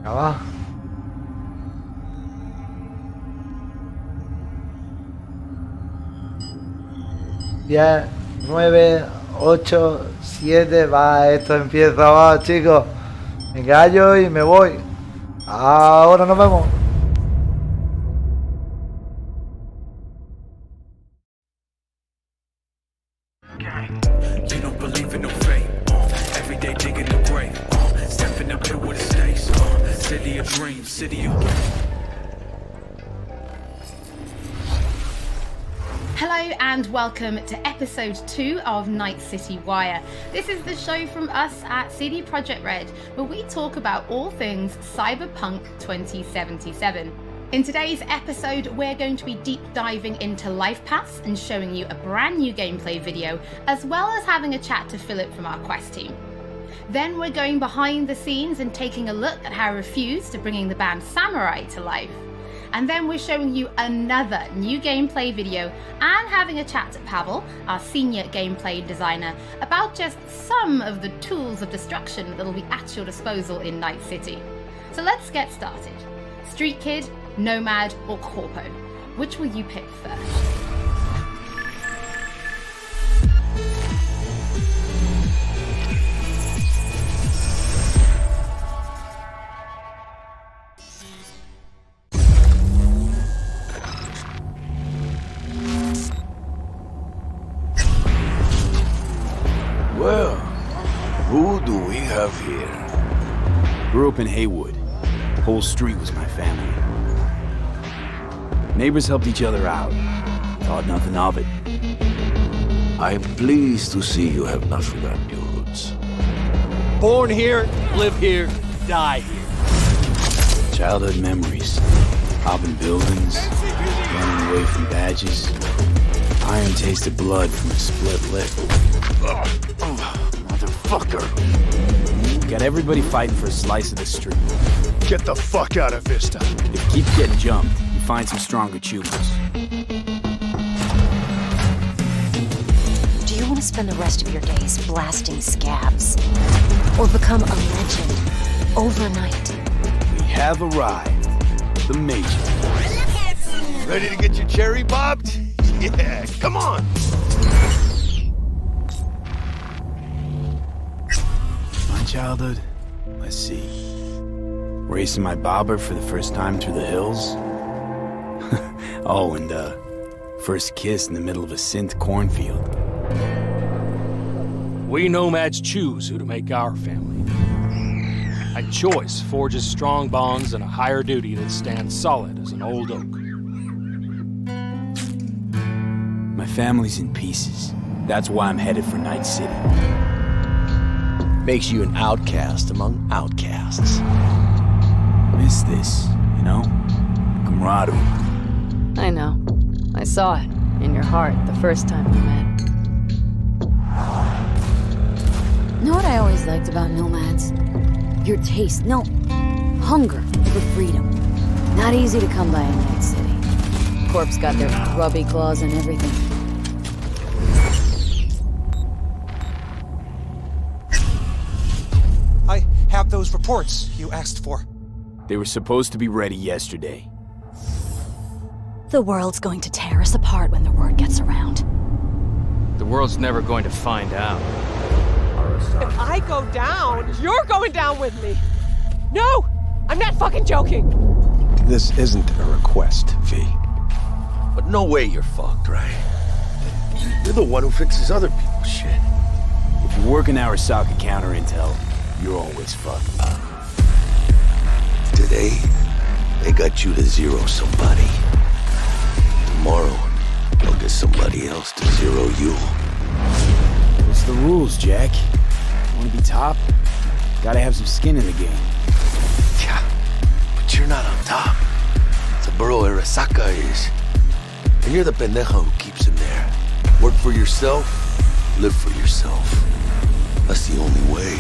Venga, va. Diez, 9, 8, 7, va, esto empieza, va, chicos. Me callo y me voy. Ahora nos vemos. Hello and welcome to episode 2 of Night City Wire. This is the show from us at CD Projekt Red, where we talk about all things cyberpunk 2077. In today's episode, we're going to be deep diving into Life Paths and showing you a brand new gameplay video, as well as having a chat to Philip from our quest team. Then we're going behind the scenes and taking a look at how Refuse to bringing the band Samurai to life. And then we're showing you another new gameplay video and having a chat to Pavel, our senior gameplay designer, about just some of the tools of destruction that will be at your disposal in Night City. So let's get started. Street Kid, Nomad, or Corpo? Which will you pick first? Well, who do we have here? Grew up in Haywood. Whole street was my family. Neighbors helped each other out. Thought nothing of it. I'm pleased to see you have not forgotten your roots. Born here, live here, die here. Childhood memories. Robbing buildings, running away from badges. Iron tasted blood from a split lip. Motherfucker! Got everybody fighting for a slice of the street. Get the fuck out of Vista. If you keep getting jumped, you find some stronger choopers. Do you want to spend the rest of your days blasting scabs? Or become a legend overnight? We have arrived. The Major. Ready to get your cherry bobbed? Yeah, come on! My childhood? Let's see. Racing my bobber for the first time through the hills? Oh, and first kiss in the middle of a synth cornfield. We nomads choose who to make our family. A choice forges strong bonds and a higher duty that stands solid as an old oak. My family's in pieces. That's why I'm headed for Night City. Makes you an outcast among outcasts. Miss this, you know? Camaraderie. I know. I saw it in your heart the first time we met. Know what I always liked about nomads? Your taste, no, hunger for freedom. Not easy to come by in Night City. Corp's got their grubby claws and everything. I have those reports you asked for. They were supposed to be ready yesterday. The world's going to tear us apart when the word gets around. The world's never going to find out. If I go down, you're going down with me. No! I'm not fucking joking! This isn't a request, V. But no way you're fucked, right? You're the one who fixes other people's shit. If you're working Arasaka counter intel, you're always fucked. Today, they got you to zero somebody. Tomorrow, they'll get somebody else to zero you. What's the rules, Jack? Wanna be top? Gotta have some skin in the game. Yeah, but you're not on top. Saburo Arasaka is. And you're the pendejo who keeps him there. Work for yourself, live for yourself. That's the only way.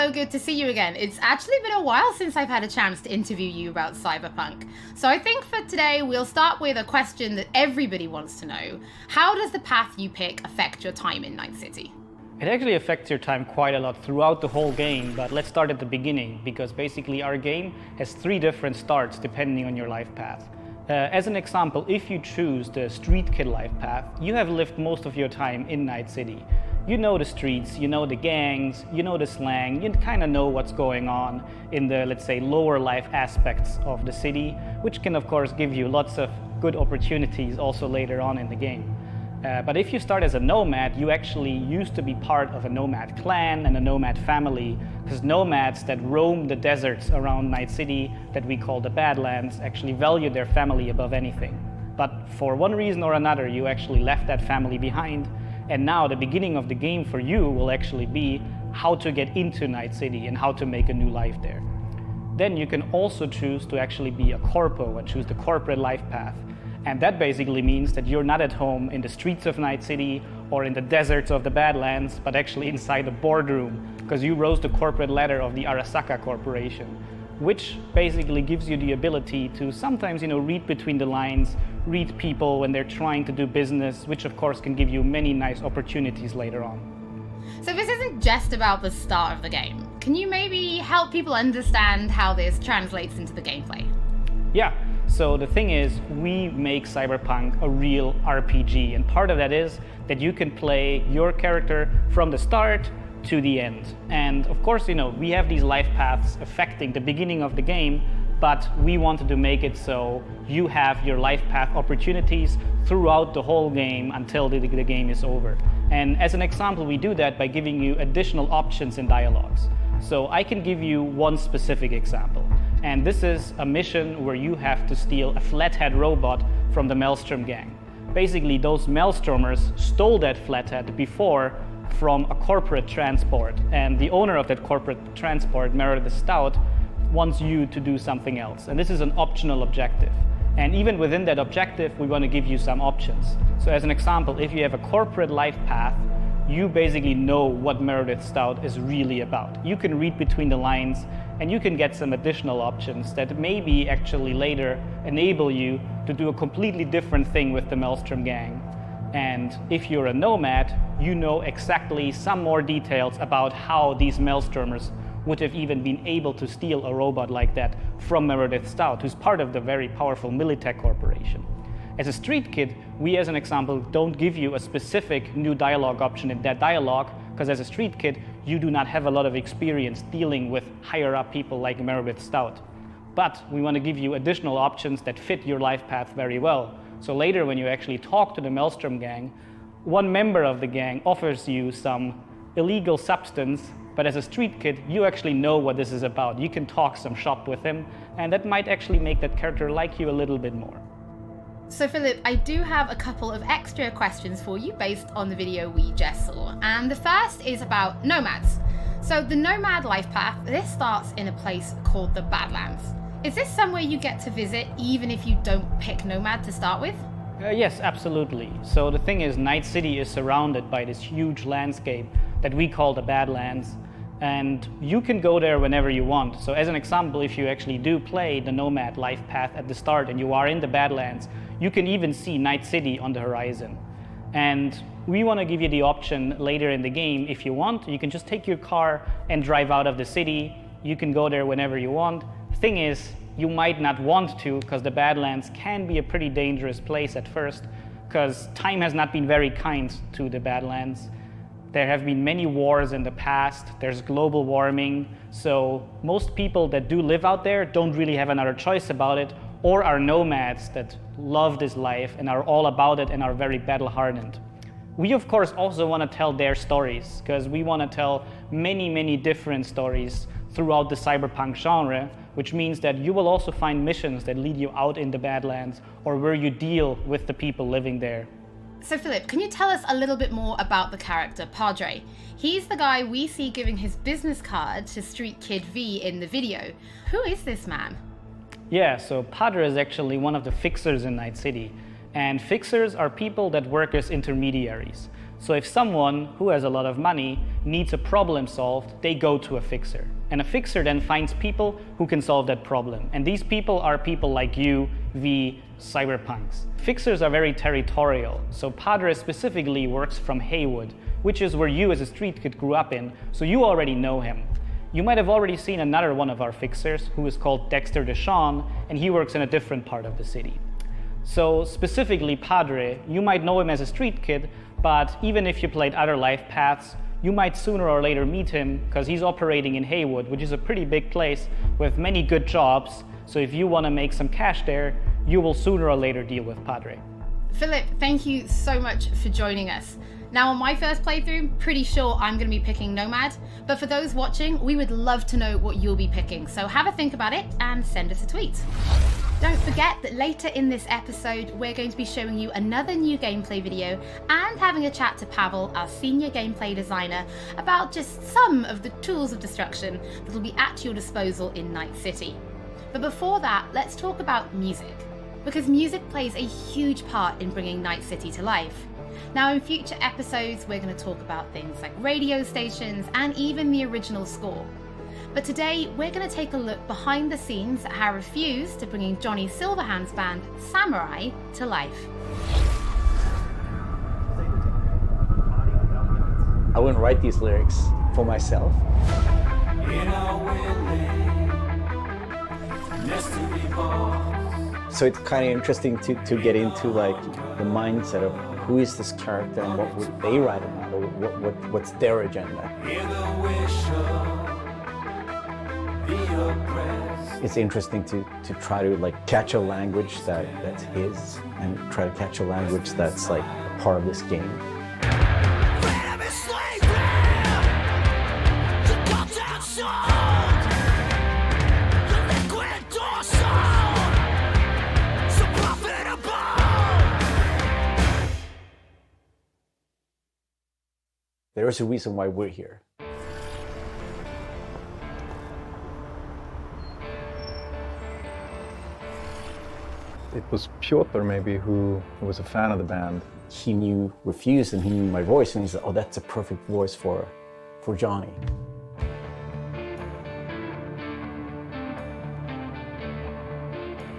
so good to see you again. It's actually been a while since I've had a chance to interview you about cyberpunk. So I think for today, we'll start with a question that everybody wants to know. How does the path you pick affect your time in Night City? It actually affects your time quite a lot throughout the whole game, but let's start at the beginning, because basically our game has 3 different starts depending on your life path. As an example, if you choose the street kid life path, you have lived most of your time in Night City. You know the streets, you know the gangs, you know the slang, you kind of know what's going on in the, let's say, lower life aspects of the city, which can of course give you lots of good opportunities also later on in the game. But if you start as a nomad, you actually used to be part of a nomad clan and a nomad family, because nomads that roam the deserts around Night City, that we call the Badlands, actually value their family above anything. But for one reason or another, you actually left that family behind, and now the beginning of the game for you will actually be how to get into Night City and how to make a new life there. Then you can also choose to actually be a corpo and choose the corporate life path. And that basically means that you're not at home in the streets of Night City or in the deserts of the Badlands, but actually inside a boardroom, because you rose the corporate ladder of the Arasaka Corporation, which basically gives you the ability to sometimes, read between the lines, read people when they're trying to do business, which of course can give you many nice opportunities later on. So this isn't just about the start of the game. Can you maybe help people understand how this translates into the gameplay? Yeah. So the thing is, we make Cyberpunk a real RPG, and part of that is that you can play your character from the start to the end. And of course, we have these life paths affecting the beginning of the game, but we wanted to make it so you have your life path opportunities throughout the whole game until the game is over. And as an example, we do that by giving you additional options in dialogues. So I can give you one specific example. And this is a mission where you have to steal a flathead robot from the Maelstrom gang. Basically, those Maelstromers stole that flathead before from a corporate transport. And the owner of that corporate transport, Meredith Stout, wants you to do something else. And this is an optional objective. And even within that objective, we want to give you some options. So as an example, if you have a corporate life path, you basically know what Meredith Stout is really about. You can read between the lines and you can get some additional options that maybe actually later enable you to do a completely different thing with the Maelstrom gang. And if you're a nomad, you know exactly some more details about how these Maelstromers would have even been able to steal a robot like that from Meredith Stout, who's part of the very powerful Militech Corporation. As a street kid, we as an example don't give you a specific new dialogue option in that dialogue, because as a street kid, you do not have a lot of experience dealing with higher up people like Meredith Stout. But we want to give you additional options that fit your life path very well. So later when you actually talk to the Maelstrom gang, one member of the gang offers you some illegal substance, but as a street kid, you actually know what this is about. You can talk some shop with him, and that might actually make that character like you a little bit more. So Philip, I do have a couple of extra questions for you based on the video we just saw. And the first is about nomads. So the nomad life path, this starts in a place called the Badlands. Is this somewhere you get to visit even if you don't pick nomad to start with? Yes, absolutely. So the thing is, Night City is surrounded by this huge landscape that we call the Badlands. And you can go there whenever you want. So as an example, if you actually do play the nomad life path at the start and you are in the Badlands, you can even see Night City on the horizon. And we want to give you the option later in the game, if you want, you can just take your car and drive out of the city. You can go there whenever you want. Thing is, you might not want to, because the Badlands can be a pretty dangerous place at first, because time has not been very kind to the Badlands. There have been many wars in the past, there's global warming, so most people that do live out there don't really have another choice about it, or are nomads that love this life and are all about it and are very battle-hardened. We of course also want to tell their stories, because we want to tell many different stories throughout the cyberpunk genre, which means that you will also find missions that lead you out in the Badlands or where you deal with the people living there. So Philip, can you tell us a little bit more about the character Padre? He's the guy we see giving his business card to Street Kid V in the video. Who is this man? Yeah, so Padre is actually one of the fixers in Night City. And fixers are people that work as intermediaries. So if someone who has a lot of money needs a problem solved, they go to a fixer. And a fixer then finds people who can solve that problem. And these people are people like you, the cyberpunks. Fixers are very territorial. So Padre specifically works from Haywood, which is where you as a street kid grew up in, so you already know him. You might have already seen another one of our fixers who is called Dexter Deshawn, and he works in a different part of the city. So specifically Padre, you might know him as a street kid, but even if you played other life paths, you might sooner or later meet him because he's operating in Haywood, which is a pretty big place with many good jobs. So if you want to make some cash there, you will sooner or later deal with Padre. Philip, thank you so much for joining us. Now on my first playthrough, pretty sure I'm going to be picking Nomad, but for those watching, we would love to know what you'll be picking, so have a think about it and send us a tweet. Don't forget that later in this episode, we're going to be showing you another new gameplay video and having a chat to Pavel, our senior gameplay designer, about just some of the tools of destruction that will be at your disposal in Night City. But before that, let's talk about music, because music plays a huge part in bringing Night City to life. Now in future episodes, we're going to talk about things like radio stations and even the original score. But today, we're going to take a look behind the scenes at how Refuse to bringing Johnny Silverhand's band, Samurai, to life. I wouldn't write these lyrics for myself. So it's kind of interesting to get into like the mindset of who is this character and what would they write about, or what's their agenda. It's interesting to try to like catch a language that's his and try to catch a language that's like a part of this game. There is a reason why we're here. It was Piotr maybe who was a fan of the band. He knew Refuse and he knew my voice and he said, oh, that's a perfect voice for Johnny.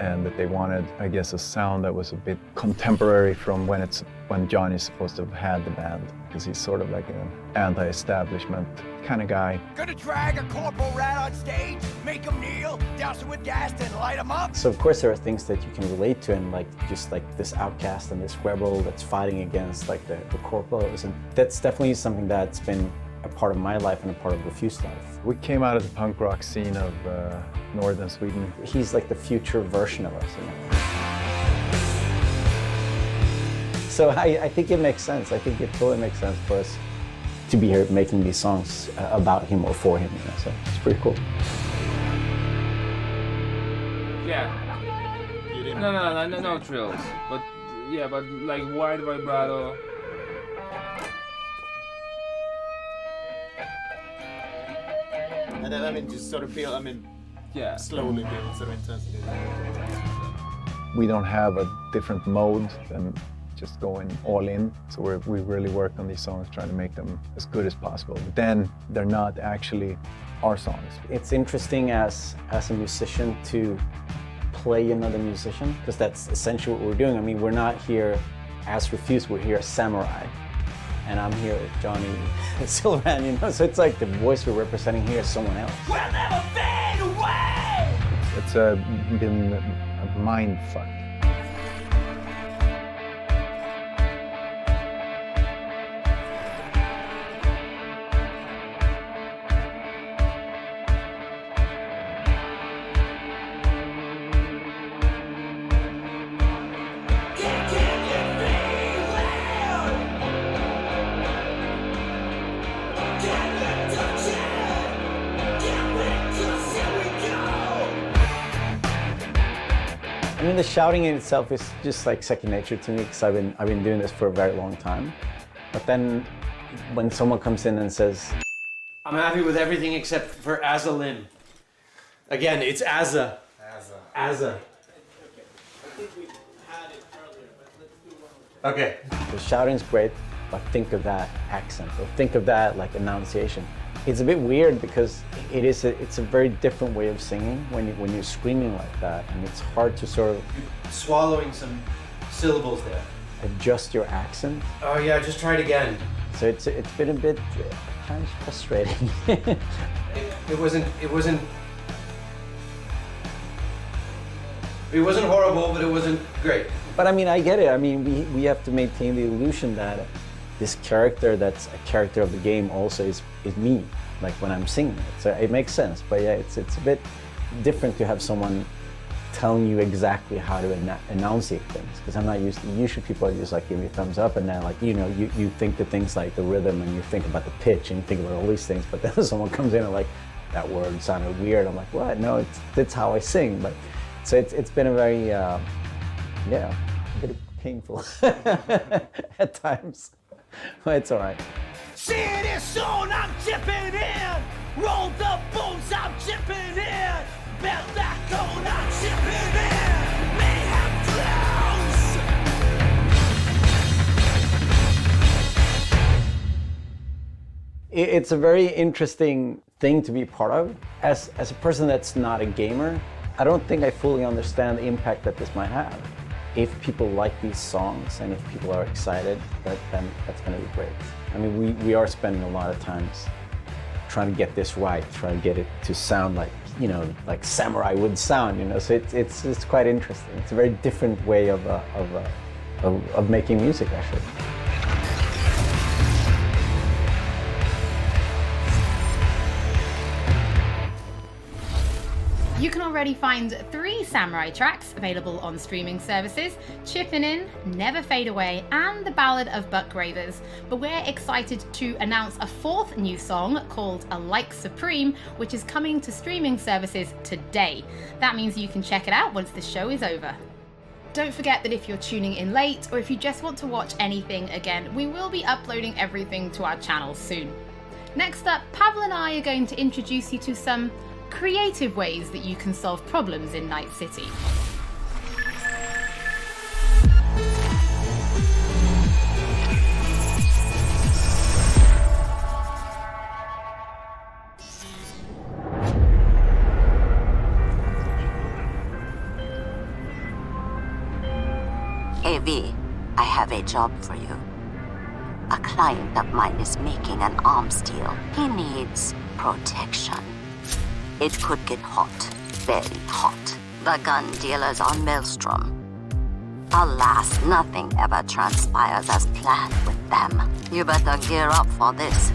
And that they wanted, I guess, a sound that was a bit contemporary from when Johnny's supposed to have had the band, because he's sort of like an anti-establishment kind of guy. Gonna drag a corporal rat on stage, make him kneel, douse him with gas, then light him up. So of course there are things that you can relate to, and like just like this outcast and this rebel that's fighting against like the corporals, and that's definitely something that's been a part of my life and a part of Refuse's life. We came out of the punk rock scene of northern Sweden. He's like the future version of us, you know? So I think it makes sense. I think it totally makes sense for us to be here making these songs about him or for him, you know? So it's pretty cool. Yeah. No trills. But yeah, but like wide vibrato. And then, I mean, just sort of build, yeah, slowly build sort of intensity. We don't have a different mode than just going all in. So we really work on these songs, trying to make them as good as possible. But then they're not actually our songs. It's interesting as a musician to play another musician, because that's essentially what we're doing. I mean, we're not here as Refuse, we're here as Samurai. And I'm here with Johnny Silverhand, you know? So it's like the voice we're representing here is someone else. We'll never fade away! It's been a mind fuck. I mean, the shouting in itself is just like second nature to me, because I've been doing this for a very long time. But then when someone comes in and says, I'm happy with everything except for Azalim. Again, it's Azza. Azza. I think we had it earlier, but let's do one more. Okay. The shouting's great, but think of that accent, or think of that like enunciation. It's a bit weird because it's a very different way of singing when you're screaming like that, and it's hard to sort of swallowing some syllables there. Adjust your accent. Oh yeah, just try it again. So it's been a bit kind of frustrating. It wasn't horrible, but it wasn't great. But I mean, I get it. I mean, we have to maintain the illusion that this character that's a character of the game also is me, like when I'm singing it. So it makes sense. But yeah, it's a bit different to have someone telling you exactly how to enunciate things, because I'm not used to, usually people are just like give me a thumbs up, and then like, you know, you think the things like the rhythm, and you think about the pitch, and you think about all these things, but then someone comes in and like, that word sounded weird. I'm like, what? No, it's how I sing. But so it's been a very, yeah, a bit painful at times. But it's all right. See this song, I'm chipping in. Roll the bones, I'm chipping in. Bet that cone, I'm chipping in. Mayhem flows. It's a very interesting thing to be part of. As a person that's not a gamer, I don't think I fully understand the impact that this might have. If people like these songs and if people are excited, then that's going to be great. I mean, we are spending a lot of times trying to get this right, trying to get it to sound like, you know, like samurai would sound, you know. So it's quite interesting. It's a very different way of making music, actually. You can already find 3 samurai tracks available on streaming services: Chippin' In, Never Fade Away, and The Ballad of Buck Ravers. But we're excited to announce a 4th new song called A Like Supreme, which is coming to streaming services today. That means you can check it out once the show is over. Don't forget that if you're tuning in late, or if you just want to watch anything again, we will be uploading everything to our channel soon. Next up, Pavel and I are going to introduce you to some creative ways that you can solve problems in Night City. Hey V, I have a job for you. A client of mine is making an arms deal. He needs protection. It could get hot, very hot. The gun dealers are Maelstrom. Alas, nothing ever transpires as planned with them. You better gear up for this.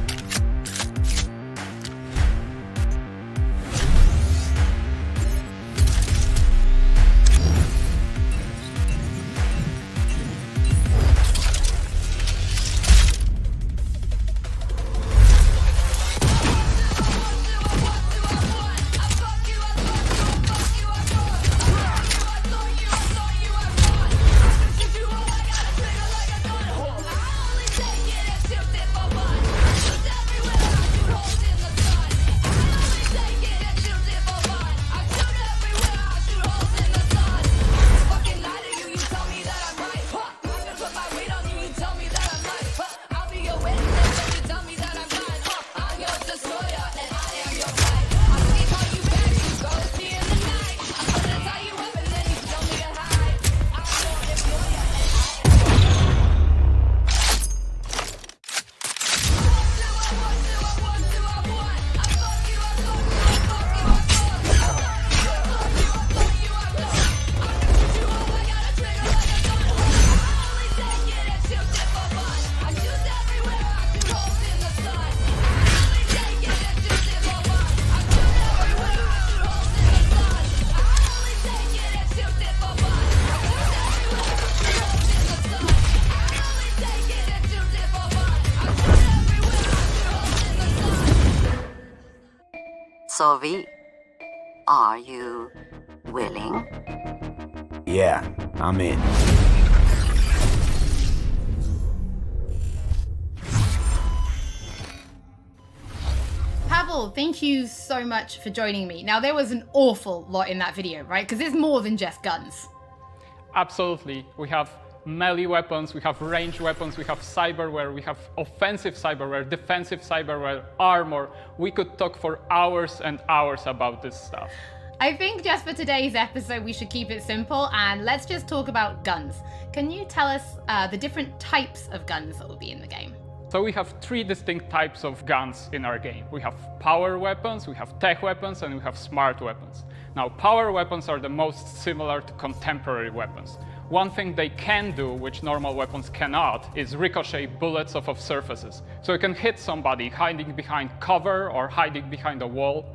So V, are you willing? Yeah, I'm in. Pavel, thank you so much for joining me. Now, there was an awful lot in that video, right? Because it's more than just guns. Absolutely. We have melee weapons, we have ranged weapons, we have cyberware, we have offensive cyberware, defensive cyberware, armor. We could talk for hours and hours about this stuff. I think just for today's episode, we should keep it simple and let's just talk about guns. Can you tell us the different types of guns that will be in the game? So we have 3 distinct types of guns in our game. We have power weapons, we have tech weapons, and we have smart weapons. Now, power weapons are the most similar to contemporary weapons. One thing they can do, which normal weapons cannot, is ricochet bullets off of surfaces. So you can hit somebody hiding behind cover or hiding behind a wall.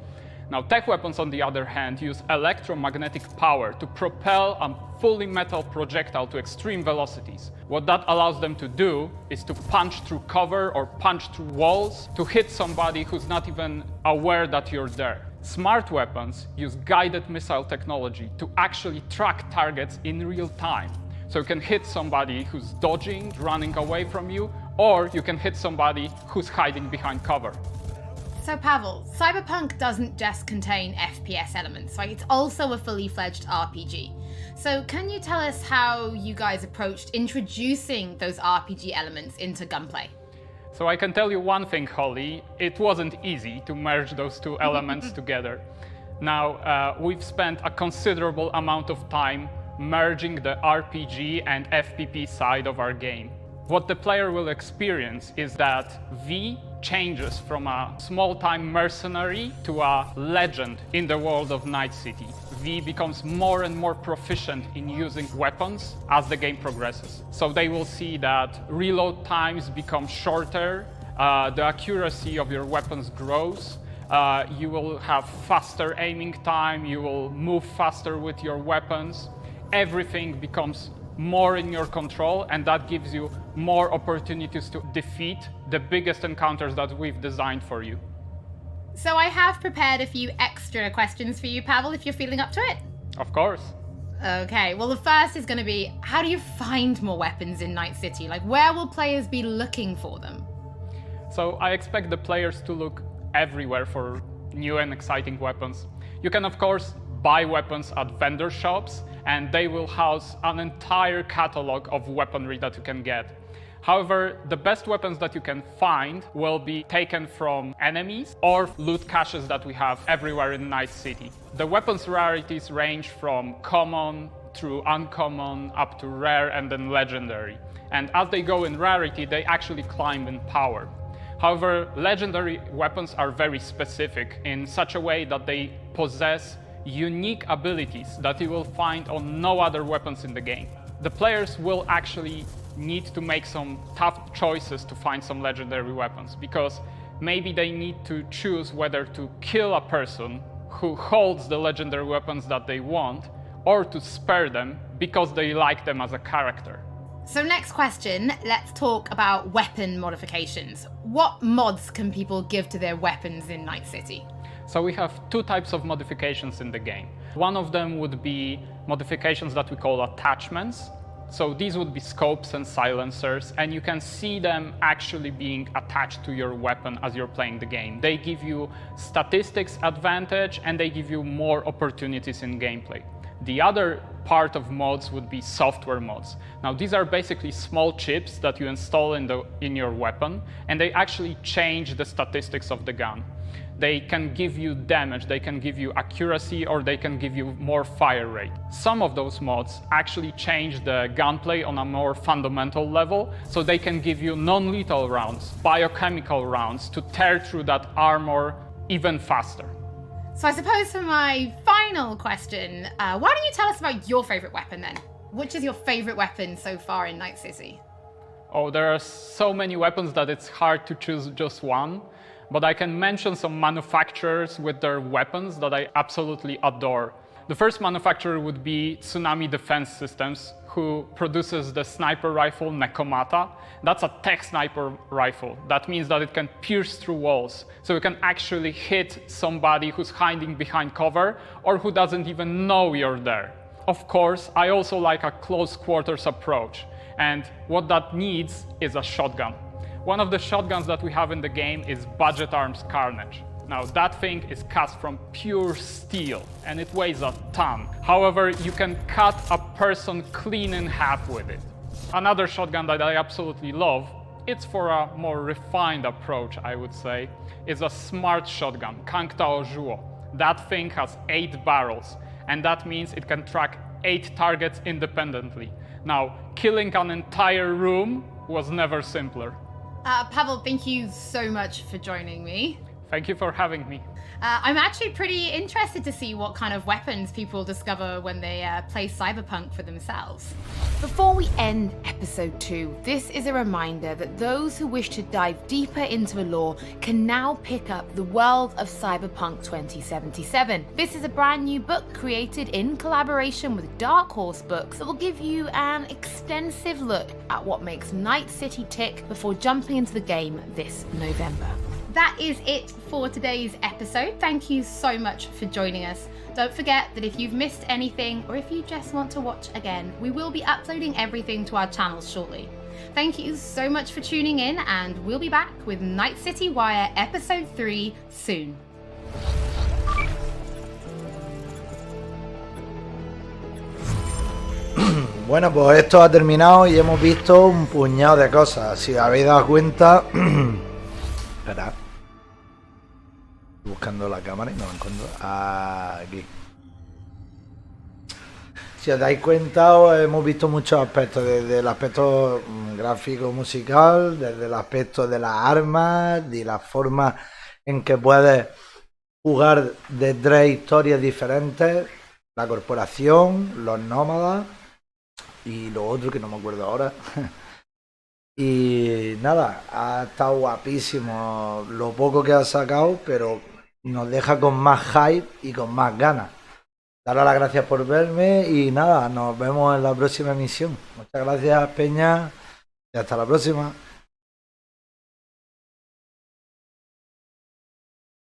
Now, tech weapons, on the other hand, use electromagnetic power to propel a fully metal projectile to extreme velocities. What that allows them to do is to punch through cover or punch through walls to hit somebody who's not even aware that you're there. Smart weapons use guided missile technology to actually track targets in real time. So you can hit somebody who's dodging, running away from you, or you can hit somebody who's hiding behind cover. So Pavel, Cyberpunk doesn't just contain FPS elements, right? It's also a fully fledged RPG. So can you tell us how you guys approached introducing those RPG elements into gunplay? So I can tell you one thing, Holly, it wasn't easy to merge those 2 elements together. Now, we've spent a considerable amount of time merging the RPG and FPP side of our game. What the player will experience is that V changes from a small-time mercenary to a legend in the world of Night City. V becomes more and more proficient in using weapons as the game progresses. So they will see that reload times become shorter, the accuracy of your weapons grows, you will have faster aiming time, you will move faster with your weapons. Everything becomes more in your control, and that gives you more opportunities to defeat the biggest encounters that we've designed for you. So I have prepared a few extra questions for you, Pavel, if you're feeling up to it. Of course. Okay, well the first is going to be, how do you find more weapons in Night City? Like, where will players be looking for them? So I expect the players to look everywhere for new and exciting weapons. You can, of course, buy weapons at vendor shops, and they will house an entire catalog of weaponry that you can get. However, the best weapons that you can find will be taken from enemies or loot caches that we have everywhere in Night City. The weapons rarities range from common through uncommon up to rare and then legendary. And as they go in rarity, they actually climb in power. However, legendary weapons are very specific in such a way that they possess unique abilities that you will find on no other weapons in the game. The players will actually need to make some tough choices to find some legendary weapons, because maybe they need to choose whether to kill a person who holds the legendary weapons that they want, or to spare them because they like them as a character. So next question, let's talk about weapon modifications. What mods can people give to their weapons in Night City? So we have 2 types of modifications in the game. One of them would be modifications that we call attachments. So these would be scopes and silencers, and you can see them actually being attached to your weapon as you're playing the game. They give you statistics advantage, and they give you more opportunities in gameplay. The other part of mods would be software mods. Now, these are basically small chips that you install in your weapon, and they actually change the statistics of the gun. They can give you damage, they can give you accuracy, or they can give you more fire rate. Some of those mods actually change the gunplay on a more fundamental level, so they can give you non-lethal rounds, biochemical rounds, to tear through that armor even faster. So I suppose for my final question, why don't you tell us about your favorite weapon then? Which is your favorite weapon so far in Night City? Oh, there are so many weapons that it's hard to choose just one. But I can mention some manufacturers with their weapons that I absolutely adore. The first manufacturer would be Tsunami Defense Systems, who produces the sniper rifle Nekomata. That's a tech sniper rifle. That means that it can pierce through walls. So you can actually hit somebody who's hiding behind cover or who doesn't even know you're there. Of course, I also like a close quarters approach. And what that needs is a shotgun. One of the shotguns that we have in the game is Budget Arms Carnage. Now, that thing is cast from pure steel, and it weighs a ton. However, you can cut a person clean in half with it. Another shotgun that I absolutely love, it's for a more refined approach, I would say, is a smart shotgun, Kangtao Zhuo. That thing has 8 barrels, and that means it can track 8 targets independently. Now, killing an entire room was never simpler. Pavel, thank you so much for joining me. Thank you for having me. I'm actually pretty interested to see what kind of weapons people discover when they play Cyberpunk for themselves. Before we end episode 2, this is a reminder that those who wish to dive deeper into the lore can now pick up The World of Cyberpunk 2077. This is a brand new book created in collaboration with Dark Horse Books that will give you an extensive look at what makes Night City tick before jumping into the game this November. That is it for today's episode. Thank you so much for joining us. Don't forget that if you've missed anything or if you just want to watch again, we will be uploading everything to our channels shortly. Thank you so much for tuning in, and we'll be back with Night City Wire Episode 3 soon. Bueno, pues esto ha terminado y hemos visto un puñado de cosas. Si os habéis dado cuenta... Espera. Buscando la cámara y no la encuentro. Aquí. Si os dais cuenta, hemos visto muchos aspectos, desde el aspecto gráfico musical, desde el aspecto de las armas, de la forma en que puedes jugar de 3 historias diferentes, la corporación, los nómadas y lo otro que no me acuerdo ahora. Y nada, ha estado guapísimo lo poco que ha sacado, pero nos deja con más hype y con más ganas. Daros las gracias por verme y nada, nos vemos en la próxima emisión. Muchas gracias, Peña, y hasta la próxima.